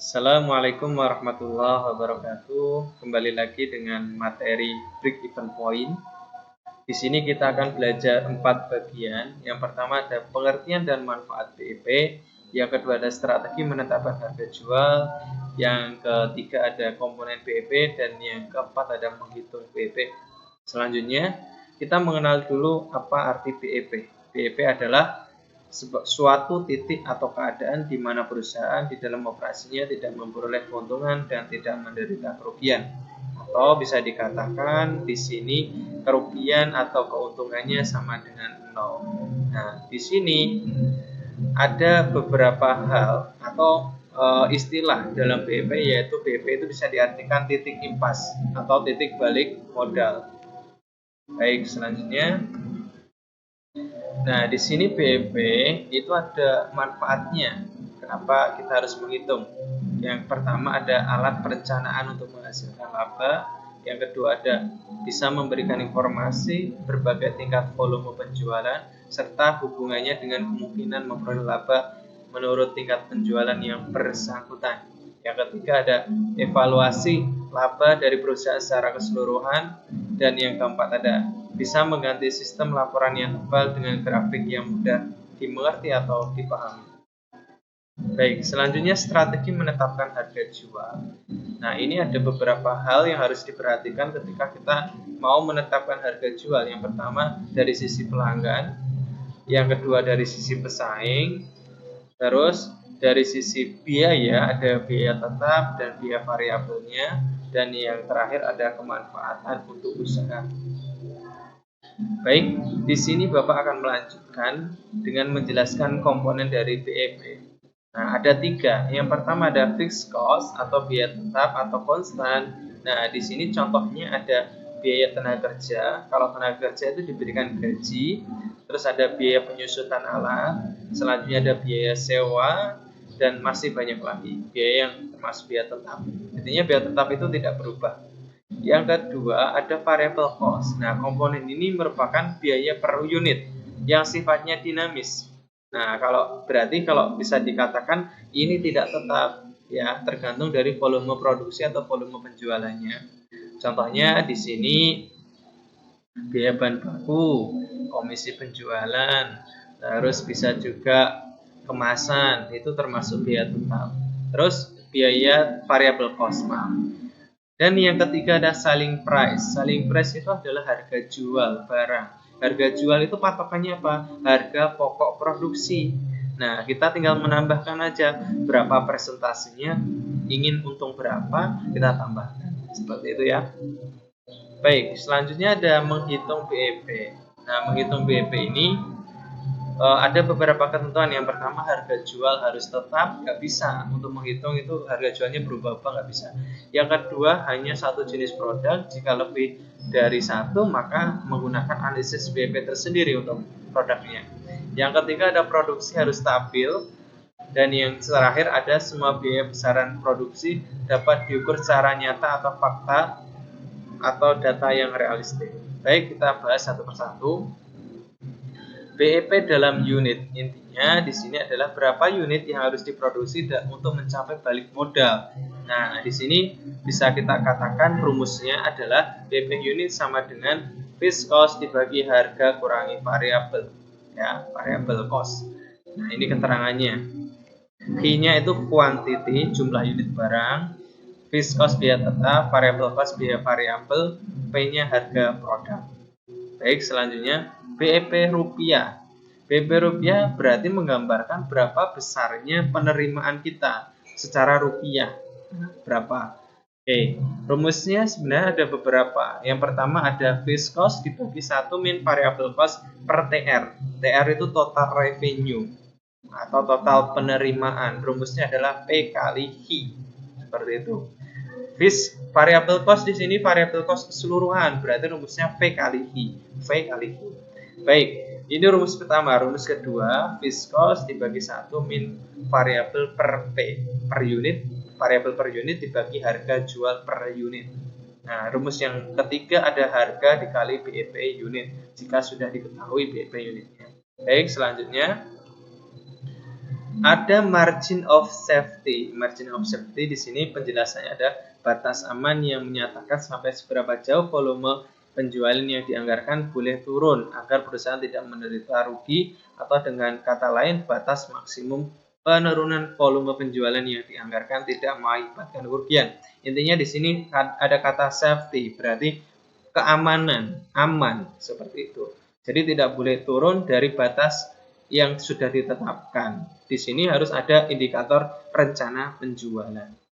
Assalamualaikum warahmatullahi wabarakatuh. Kembali lagi dengan materi break even point. Di sini kita akan belajar 4 bagian. Yang pertama ada pengertian dan manfaat BEP. Yang kedua ada strategi menetapkan harga jual. Yang ketiga ada komponen BEP dan yang keempat ada menghitung BEP. Selanjutnya kita mengenal dulu apa arti BEP. BEP adalah suatu titik atau keadaan di mana perusahaan di dalam operasinya tidak memperoleh keuntungan dan tidak menderita kerugian. Atau bisa dikatakan di sini kerugian atau keuntungannya sama dengan nol. Nah, di sini ada beberapa hal atau istilah dalam BEP, yaitu BEP itu bisa diartikan titik impas atau titik balik modal. Baik, selanjutnya. Nah, di sini BEP itu ada manfaatnya. Kenapa kita harus menghitung? Yang pertama ada alat perencanaan untuk menghasilkan laba. Yang kedua ada bisa memberikan informasi berbagai tingkat volume penjualan serta hubungannya dengan kemungkinan memperoleh laba menurut tingkat penjualan yang bersangkutan. Yang ketiga ada evaluasi laba dari perusahaan secara keseluruhan. Dan yang keempat ada bisa mengganti sistem laporan yang tebal dengan grafik yang mudah dimengerti atau dipahami. Baik, selanjutnya strategi menetapkan harga jual. Nah, ini ada beberapa hal yang harus diperhatikan ketika kita mau menetapkan harga jual. Yang pertama dari sisi pelanggan, yang kedua dari sisi pesaing, terus dari sisi biaya ada biaya tetap dan biaya variabelnya, dan yang terakhir ada kemanfaatan untuk usaha. Baik, di sini Bapak akan melanjutkan dengan menjelaskan komponen dari BEP. Nah, ada 3. Yang pertama ada fixed cost atau biaya tetap atau konstan. Nah, di sini contohnya ada biaya tenaga kerja. Kalau tenaga kerja itu diberikan gaji, terus ada biaya penyusutan alat, selanjutnya ada biaya sewa, dan masih banyak lagi biaya yang termasuk biaya tetap. Intinya biaya tetap itu tidak berubah. Yang kedua ada variable cost. Nah, komponen ini merupakan biaya per unit yang sifatnya dinamis. Nah, kalau bisa dikatakan ini tidak tetap, ya, tergantung dari volume produksi atau volume penjualannya. Contohnya di sini biaya bahan baku, komisi penjualan, terus bisa juga kemasan, itu termasuk biaya tetap. Terus biaya variable cost, Dan yang ketiga ada selling price. Selling price itu adalah harga jual barang. Harga jual itu patokannya apa? Harga pokok produksi. Nah, kita tinggal menambahkan aja berapa persentasenya, ingin untung berapa, kita tambahkan. Seperti itu ya. Baik, selanjutnya ada menghitung BEP. Nah, menghitung BEP ini ada beberapa ketentuan. Yang pertama harga jual harus tetap, nggak bisa untuk menghitung itu harga jualnya berubah-ubah, nggak bisa. Yang kedua hanya satu jenis produk, jika lebih dari satu maka menggunakan analisis BEP tersendiri untuk produknya. Yang ketiga ada produksi harus stabil, dan yang terakhir ada semua biaya besaran produksi dapat diukur secara nyata atau fakta atau data yang realistik. Baik, kita bahas satu persatu. BEP dalam unit, intinya di sini adalah berapa unit yang harus diproduksi untuk mencapai balik modal. Nah, di sini bisa kita katakan rumusnya adalah BEP unit sama dengan fixed cost dibagi harga kurangi variabel, ya, variabel cost. Nah, ini keterangannya. Q-nya itu quantity, jumlah unit barang, fixed cost biaya tetap, variable cost biaya variabel, P-nya harga produk. Baik, selanjutnya BEP rupiah. BEP rupiah berarti menggambarkan berapa besarnya penerimaan kita secara rupiah. Berapa? Oke, rumusnya sebenarnya ada beberapa. Yang pertama ada fixed cost dibagi 1 min variable cost per TR. TR itu total revenue atau total penerimaan. Rumusnya adalah P kali Q. Seperti itu. Variable cost di sini variable cost keseluruhan, berarti rumusnya V kali I. V kali I. Baik, ini rumus pertama. Rumus kedua, fixed cost dibagi 1 min variable per P per unit, variable per unit dibagi harga jual per unit. Nah, rumus yang ketiga ada harga dikali BEP unit jika sudah diketahui BEP unitnya. Baik, selanjutnya Ada margin of safety. Margin of safety di sini penjelasannya ada batas aman yang menyatakan sampai seberapa jauh volume penjualan yang dianggarkan boleh turun agar perusahaan tidak menderita rugi, atau dengan kata lain batas maksimum penurunan volume penjualan yang dianggarkan tidak mengakibatkan kerugian. Intinya di sini ada kata safety, berarti keamanan, aman, seperti itu. Jadi tidak boleh turun dari batas yang sudah ditetapkan. Di sini harus ada indikator rencana penjualan.